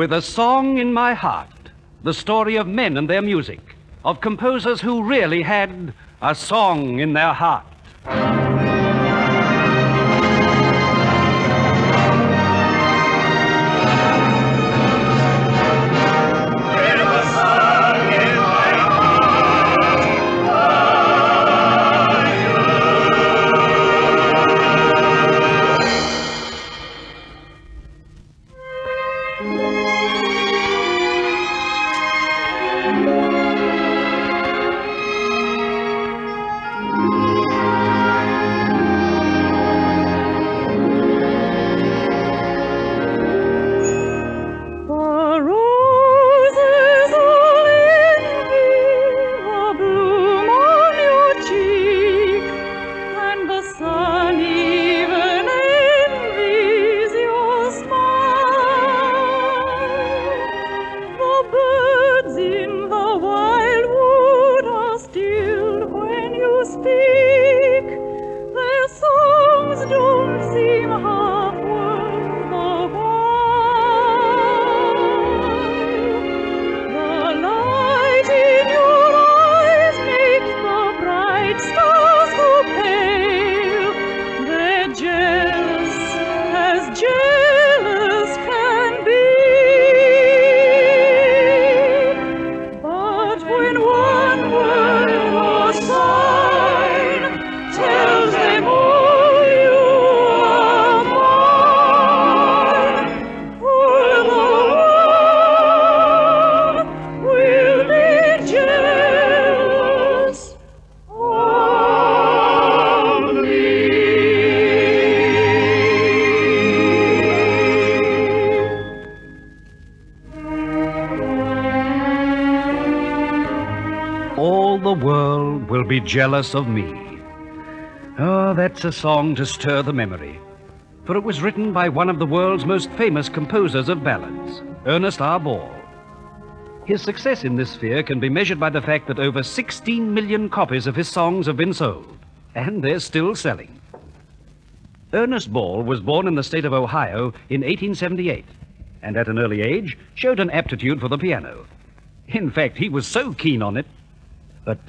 With a song in my heart, the story of men and their music, of composers who really had a song in their heart. Be jealous of me. Oh, that's a song to stir the memory. For it was written by one of the world's most famous composers of ballads, Ernest Ball. His success in this sphere can be measured by the fact that over 16 million copies of his songs have been sold, and they're still selling. Ernest Ball was born in the state of Ohio in 1878, and at an early age showed an aptitude for the piano. In fact, he was so keen on it, but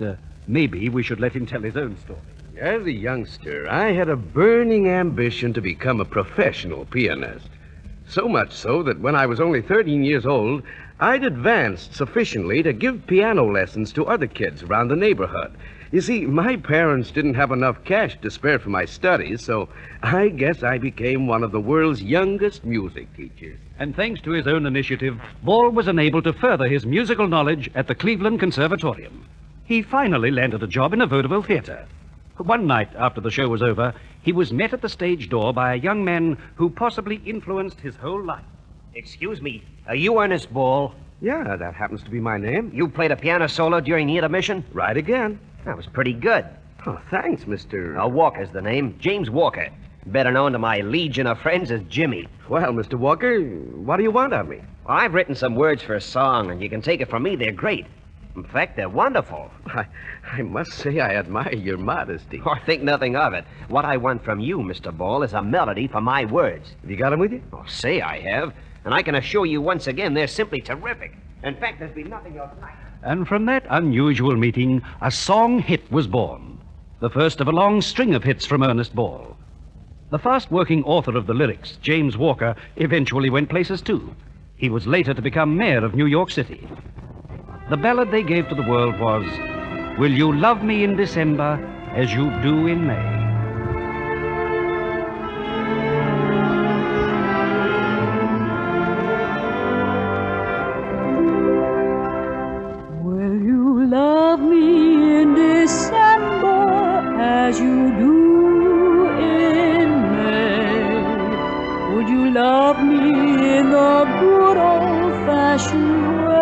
maybe we should let him tell his own story. As a youngster, I had a burning ambition to become a professional pianist. So much so that when I was only 13 years old, I'd advanced sufficiently to give piano lessons to other kids around the neighborhood. You see, my parents didn't have enough cash to spare for my studies, so I guess I became one of the world's youngest music teachers. And thanks to his own initiative, Ball was enabled to further his musical knowledge at the Cleveland Conservatorium. He finally landed a job in a vaudeville theater. One night after the show was over, he was met at the stage door by a young man who possibly influenced his whole life. Excuse me, are you Ernest Ball? Yeah, that happens to be my name. You played a piano solo during the intermission? Right again. That was pretty good. Oh, thanks, Mr. Walker's the name. James Walker. Better known to my legion of friends as Jimmy. Well, Mr. Walker, what do you want of me? Well, I've written some words for a song, and you can take it from me, they're great. In fact, they're wonderful. I must say I admire your modesty. Oh, think nothing of it. What I want from you, Mr. Ball, is a melody for my words. Have you got them with you? Oh, say I have. And I can assure you once again, they're simply terrific. In fact, there's been nothing else like it. And from that unusual meeting, a song hit was born. The first of a long string of hits from Ernest Ball. The fast-working author of the lyrics, James Walker, eventually went places too. He was later to become mayor of New York City. The ballad they gave to the world was, "Will You Love Me in December as You Do in May?" Will you love me in December as you do in May? Would you love me in the good old-fashioned way?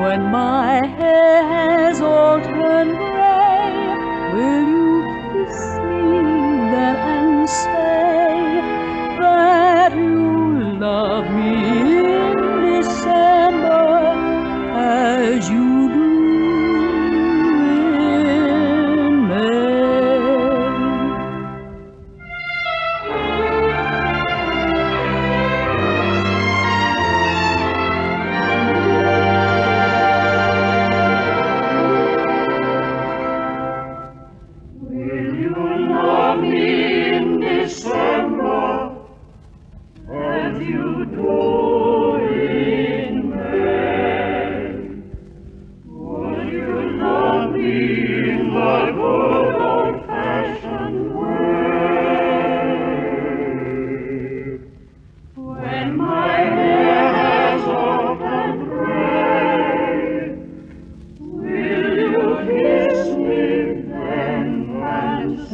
When my hair has all turned gray you love me in December as you do in May? Would you love me in the good old-fashioned way? When my hair has opened gray, will you kiss me then and say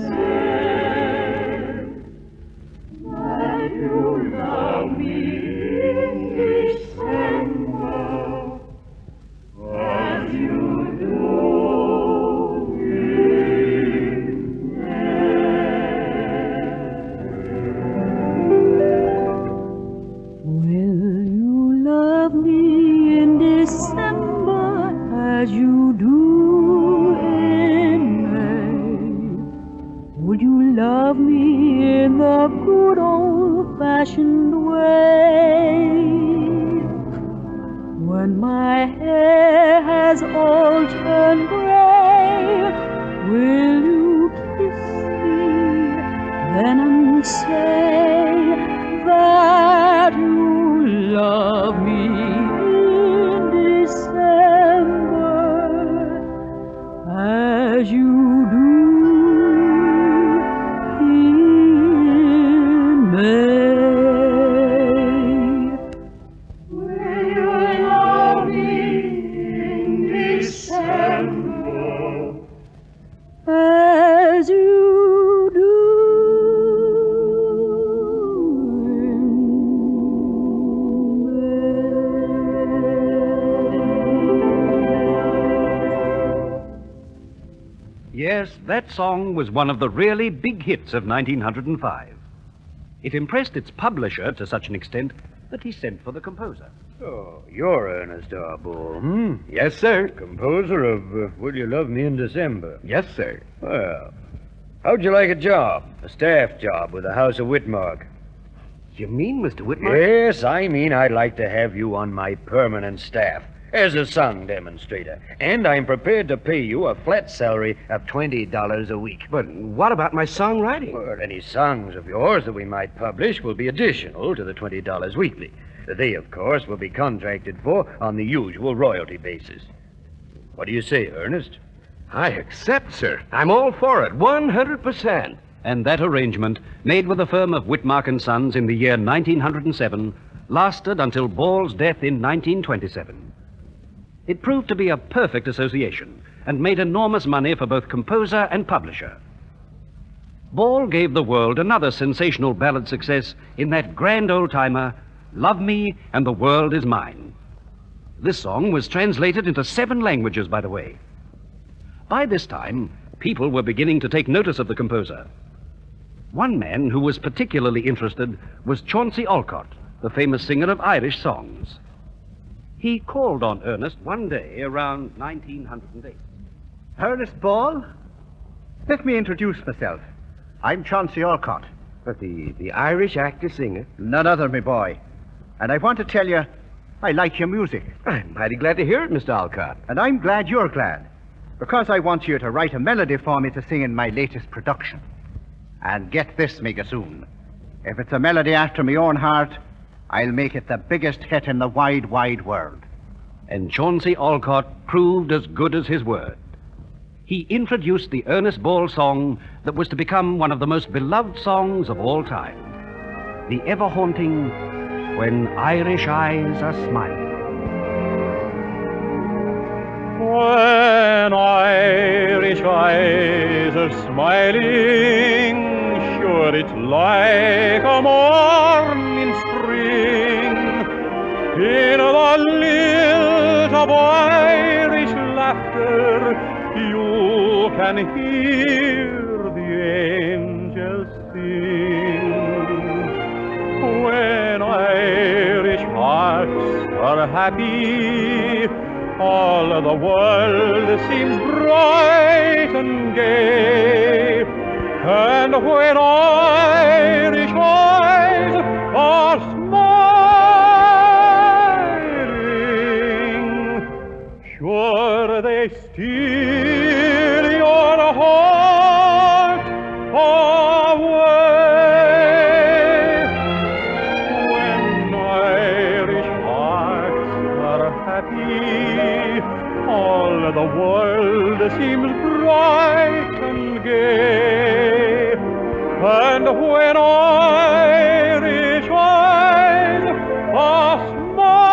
that you love me in December as you do in May? Will you love me in December as you do in May? Would you love me in the good old-fashioned way? When my hair has all turned gray, will you kiss me then and say that you love me in December as you do in May? Will you love me in December As you do Yes, that song was one of the really big hits of 1905. It impressed its publisher to such an extent that he sent for the composer. Oh, you're Ernest Arbor, hmm? Yes, sir. Composer of Will You Love Me in December? Yes, sir. Well, how'd you like a job? A staff job with the House of Whitmark? You mean, Mr. Whitmark? Yes, I mean I'd like to have you on my permanent staff as a song demonstrator. And I'm prepared to pay you a flat salary of $20 a week. But what about my songwriting? Well, any songs of yours that we might publish will be additional to the $20 weekly. They, of course, will be contracted for on the usual royalty basis. What do you say, Ernest? I accept, sir. I'm all for it, 100%. And that arrangement, made with the firm of Whitmark and Sons in the year 1907, lasted until Ball's death in 1927. It proved to be a perfect association and made enormous money for both composer and publisher. Ball gave the world another sensational ballad success in that grand old-timer, Love Me and the World Is Mine. This song was translated into 7 languages, by the way. By this time, people were beginning to take notice of the composer. One man who was particularly interested was Chauncey Olcott, the famous singer of Irish songs. He called on Ernest one day around 1908. Ernest Ball? Let me introduce myself. I'm Chauncey Olcott. But the Irish actor-singer? None other, me boy. And I want to tell you, I like your music. I'm mighty glad to hear it, Mr. Olcott. And I'm glad you're glad. Because I want you to write a melody for me to sing in my latest production. And get this, me gossoon. If it's a melody after my own heart, I'll make it the biggest hit in the wide, wide world. And Chauncey Olcott proved as good as his word. He introduced the Ernest Ball song that was to become one of the most beloved songs of all time. The ever-haunting When Irish Eyes Are Smiling. When Irish eyes are smiling, sure it's like a morning spring. In the lilt of Irish laughter, you can hear the angels sing. When Irish hearts are happy, all the world seems bright and gay. And when Irish eyes are smiling, sure they steal your heart when Irish eyes are smiling,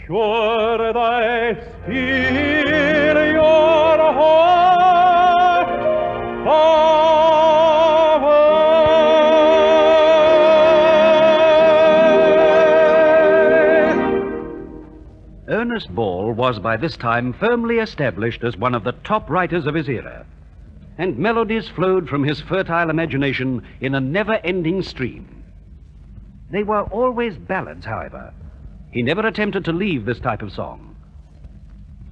sure they steal your heart away. Ernest Ball was by this time firmly established as one of the top writers of his era, and melodies flowed from his fertile imagination in a never-ending stream. They were always ballads, however. He never attempted to leave this type of song.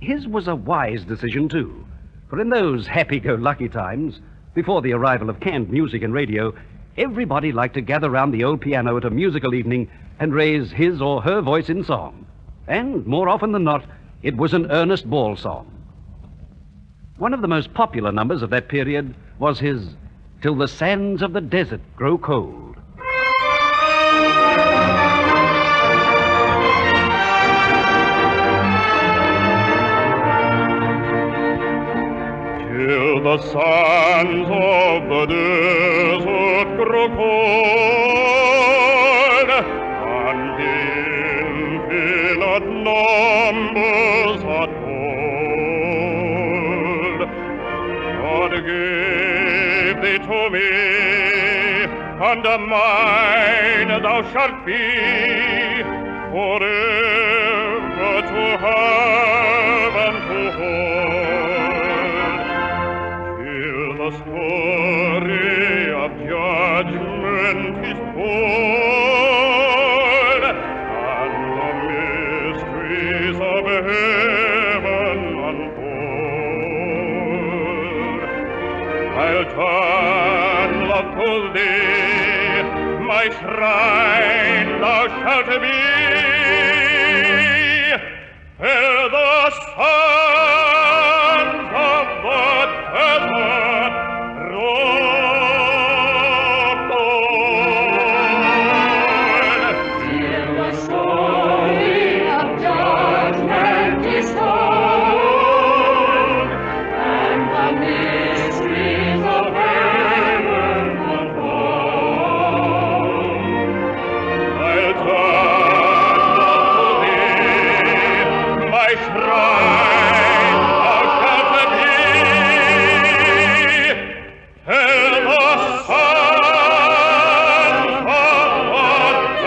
His was a wise decision, too, for in those happy-go-lucky times, before the arrival of canned music and radio, everybody liked to gather round the old piano at a musical evening and raise his or her voice in song. And more often than not, it was an Ernest Ball song. One of the most popular numbers of that period was his "Till the Sands of the Desert Grow Cold." Till the sands of the desert grow cold, and infinite numbers are told. God gave thee to me, and mine thou shalt be, forever to have and to hold. Till the story of judgment is told, and the mysteries of heaven unfold, I'll turn love to thee, my shrine thou shalt be, ere the sands of the desert grow cold. Till the story of judgment is told, and the mysteries of heaven unfold, I'll turn love to thee, my shrine thou shalt be, ere the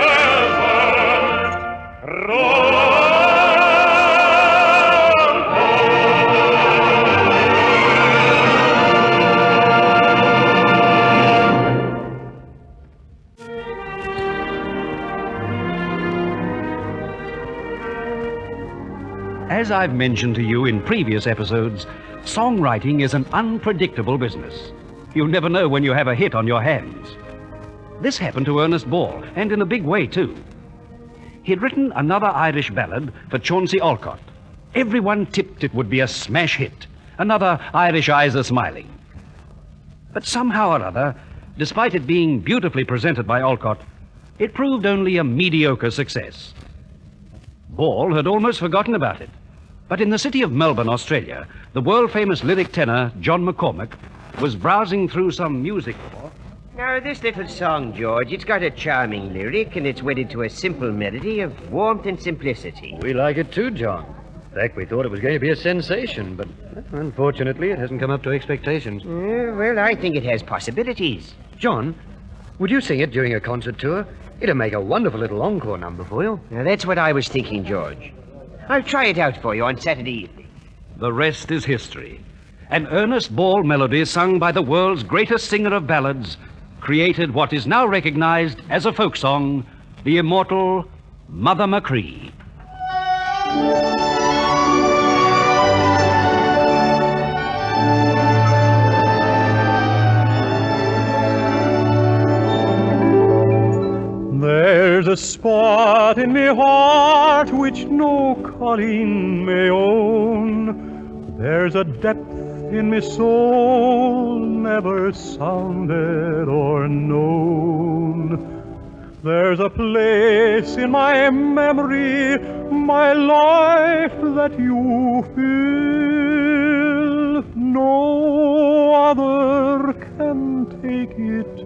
sands of the desert grow As I've mentioned to you in previous episodes, songwriting is an unpredictable business. You'll never know when you have a hit on your hands. This happened to Ernest Ball, and in a big way, too. He'd written another Irish ballad for Chauncey Olcott. Everyone tipped it would be a smash hit, another Irish Eyes Are Smiling. But somehow or other, despite it being beautifully presented by Olcott, it proved only a mediocre success. Ball had almost forgotten about it. But in the city of Melbourne, Australia, the world-famous lyric tenor, John McCormack, was browsing through some music hall. Now, this little song, George, it's got a charming lyric, and it's wedded to a simple melody of warmth and simplicity. We like it too, John. In fact, we thought it was going to be a sensation, but unfortunately it hasn't come up to expectations. Well, I think it has possibilities. John, would you sing it during a concert tour? It'll make a wonderful little encore number for you. Now, that's what I was thinking, George. I'll try it out for you on Saturday evening. The rest is history. An Ernest Ball melody sung by the world's greatest singer of ballads created what is now recognized as a folk song, the immortal Mother Machree. There's a spot in me heart which no calling may own. There's a depth in me soul never sounded or known. There's a place in my memory, my life, that you fill. No make it.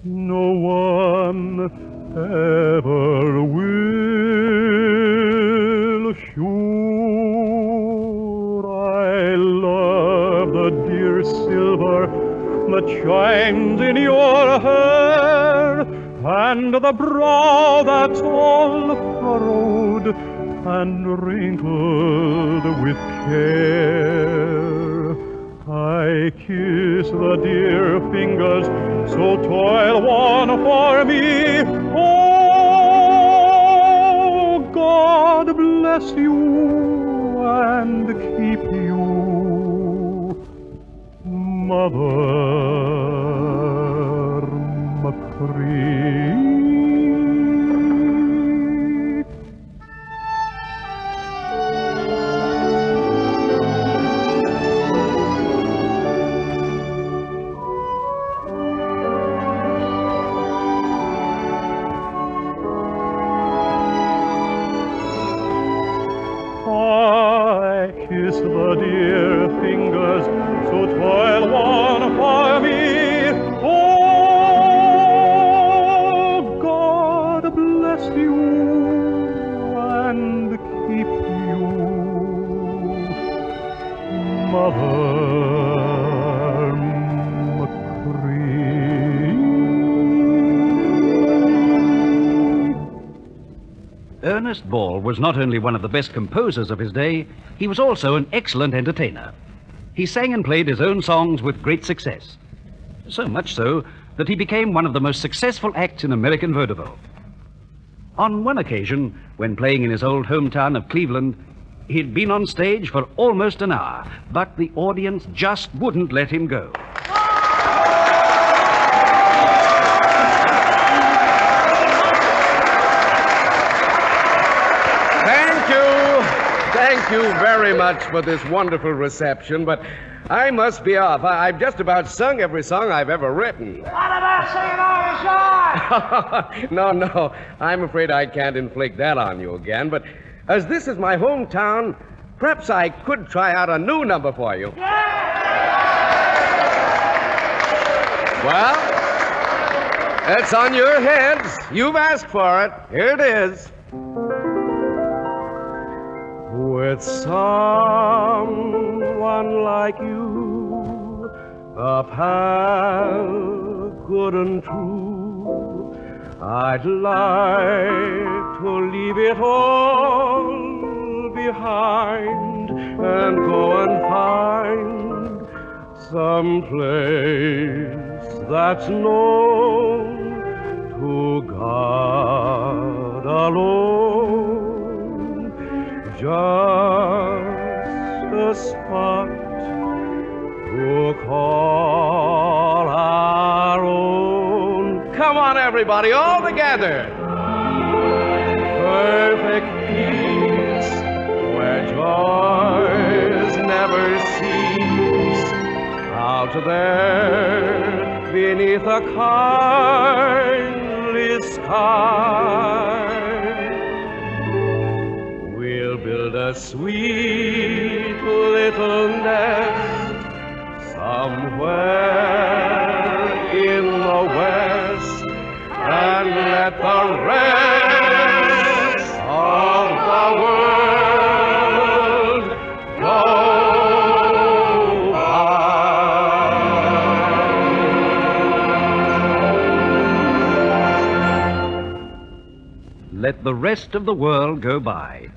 No one ever will. Sure, I love the dear silver that shines in your hair, and the brow that's all furrowed and wrinkled with care. I kiss the dear fingers so toil-worn for me. Oh, God bless you and keep you, Mother McCree. I kiss the dear fingers so toil-worn for me. Oh, God bless you and keep you, Mother McCree. Ernest Ball was not only one of the best composers of his day, he was also an excellent entertainer. He sang and played his own songs with great success. So much so that he became one of the most successful acts in American vaudeville. On one occasion, when playing in his old hometown of Cleveland, he'd been on stage for almost an hour, but the audience just wouldn't let him go. Thank you very much for this wonderful reception, but I must be off. I've just about sung every song I've ever written. What about singing all the songs? No, I'm afraid I can't inflict that on you again, but as this is my hometown, perhaps I could try out a new number for you. Well, it's on your heads. You've asked for it. Here it is. With someone like you, a pal good and true, I'd like to leave it all behind and go and find some place that's known to God alone. Just a spot to call our own. Come on, everybody, all together. Perfect peace, where joys never cease. Out there, beneath a kindly sky, build a sweet little nest somewhere in the west, and let the rest of the world go by. Let the rest of the world go by.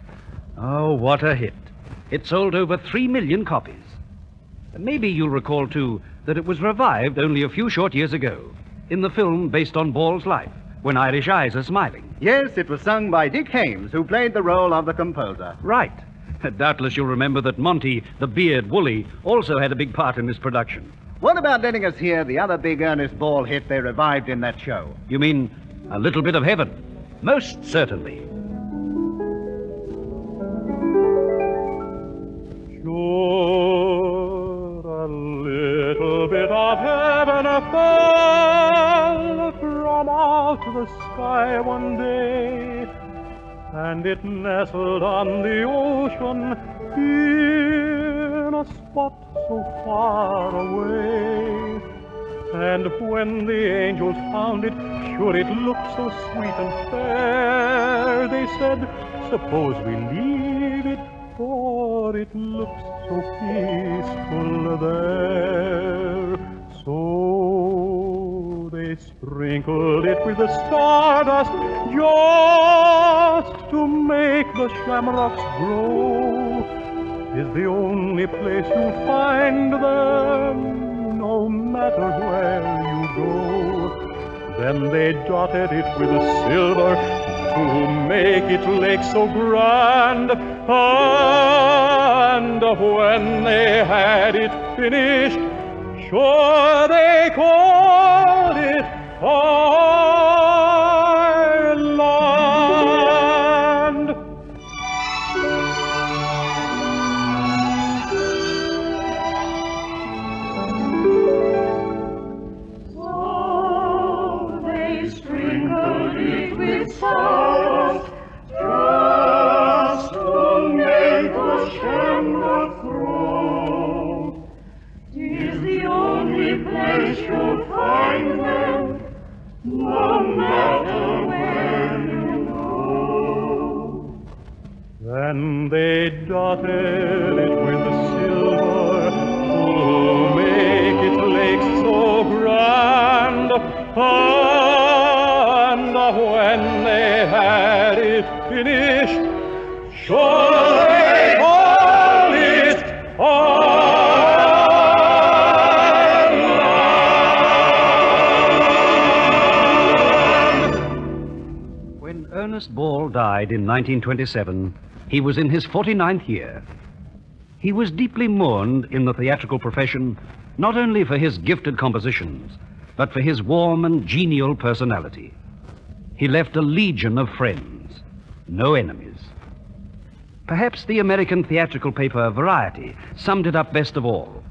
Oh, what a hit. It sold over 3 million copies. Maybe you'll recall, too, that it was revived only a few short years ago in the film based on Ball's life, When Irish Eyes Are Smiling. Yes, it was sung by Dick Haymes, who played the role of the composer. Right. Doubtless you'll remember that Monty, the Beard Woolley, also had a big part in this production. What about letting us hear the other big Ernest Ball hit they revived in that show? You mean A Little Bit of Heaven? Most certainly. Sure, a little bit of heaven fell from out the sky one day, and it nestled on the ocean in a spot so far away. And when the angels found it, sure it looked so sweet and fair, they said, suppose we leave it, for it looks so peaceful there. So they sprinkled it with the stardust just to make the shamrocks grow. 'Tis the only place you'll find them, no matter where you go. Then they dotted it with silver to make it lake so grand. And when they had it finished, sure they called it Ireland. So they sprinkled it with salt, just to make the shamrock grow. 'Tis the only place you'll find them, no matter where you go. Then they dotted it with silver to make it lake so grand. And when they had it finished, sure they called it Ireland. When Ernest Ball died in 1927, he was in his 49th year. He was deeply mourned in the theatrical profession, not only for his gifted compositions, but for his warm and genial personality. He left a legion of friends, no enemies. Perhaps the American theatrical paper Variety summed it up best of all.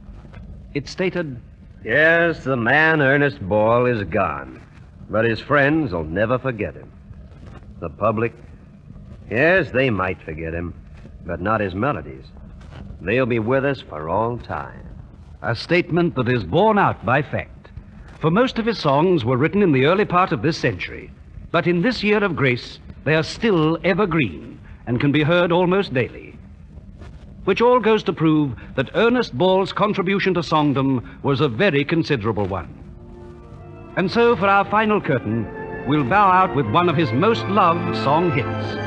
It stated, Yes, the man Ernest Ball is gone, but his friends will never forget him. The public, yes, they might forget him, but not his melodies. They'll be with us for all time. a statement that is borne out by fact. For most of his songs were written in the early part of this century, but in this year of grace, they are still evergreen and can be heard almost daily. Which all goes to prove that Ernest Ball's contribution to songdom was a very considerable one. And so, for our final curtain, we'll bow out with one of his most loved song hits.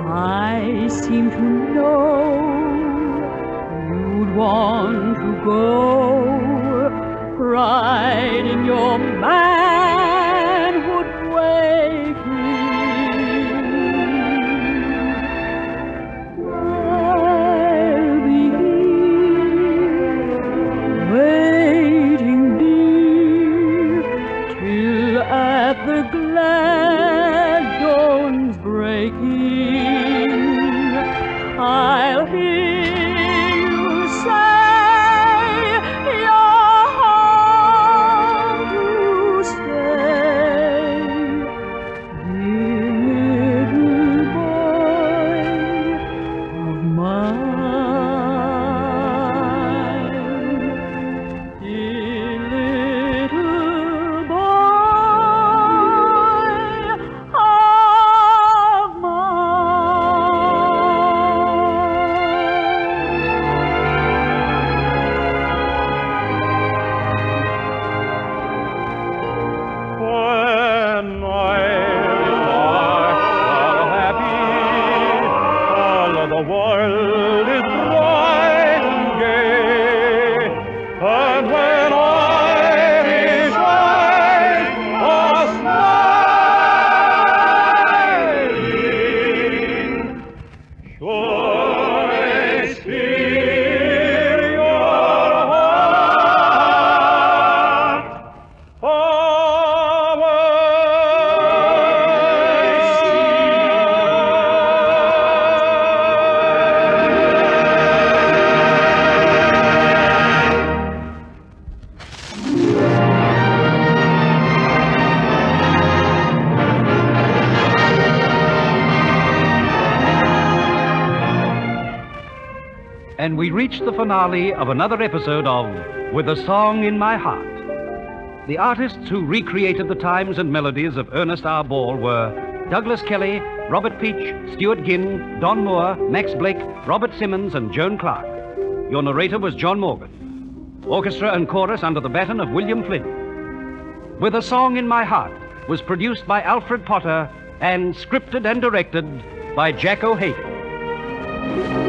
I seem to know you'd want to go, pride in your manhood waking. I'll be here, waiting, dear, till at the glad dawn's breaking, I'll hear you say you're home to stay, dear little boy of mine, dear little boy of mine. and we reach the finale of another episode of With a Song in My Heart. The artists who recreated the times and melodies of Ernest R. Ball were Douglas Kelly, Robert Peach, Stuart Ginn, Don Moore, Max Blake, Robert Simmons, and Joan Clark. Your narrator was John Morgan. Orchestra and chorus under the baton of William Flynn. With a Song in My Heart was produced by Alfred Potter and scripted and directed by Jack O'Hagan.